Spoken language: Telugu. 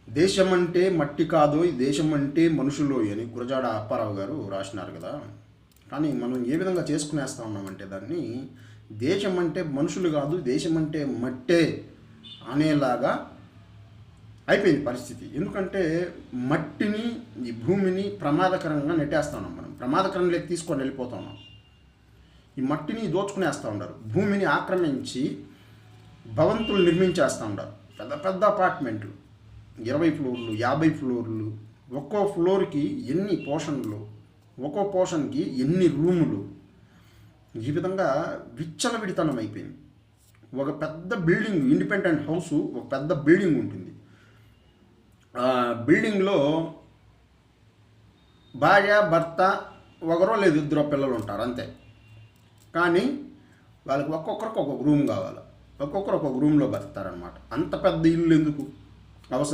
దేశం అంటే మట్టి కాదు, ఈ దేశం అంటే మనుషులు అని గురజాడ అప్పారావు గారు రాసినారు కదా. కానీ మనం ఏ విధంగా చేసుకునేస్తా ఉన్నామంటే దాన్ని దేశం అంటే మనుషులు కాదు, దేశం అంటే మట్టే అనేలాగా అయిపోయింది పరిస్థితి. ఎందుకంటే మట్టిని, ఈ భూమిని ప్రమాదకరంగా నెట్టేస్తా ఉన్నాం, మనం ప్రమాదకరంలోకి తీసుకొని వెళ్ళిపోతా ఉన్నాం. ఈ మట్టిని దోచుకునేస్తూ ఉన్నారు, భూమిని ఆక్రమించి భవంతులు నిర్మించేస్తూ ఉన్నారు. పెద్ద పెద్ద అపార్ట్మెంట్లు, 20 ఫ్లోర్లు, 50 ఫ్లోర్లు, ఒక్కో ఫ్లోర్కి ఎన్ని పోర్షన్లు, ఒక్కో పోర్షన్కి ఎన్ని రూములు. ఈ విధంగా విచ్చలవిడితనం అయిపోయింది. ఒక పెద్ద బిల్డింగ్, ఇండిపెండెంట్ హౌసు, ఒక పెద్ద బిల్డింగ్ ఉంటుంది. ఆ బిల్డింగ్లో భార్య భర్త ఒకరో లేదు ఇద్దరు పిల్లలు ఉంటారు అంతే. కానీ వాళ్ళకి ఒక్కొక్కరికి ఒక్కొక్క రూమ్ కావాలి, ఒక్కొక్కరు ఒక్కొక్క రూమ్లో బతుకుతారనమాట. అంత పెద్ద ఇల్లు ఎందుకు?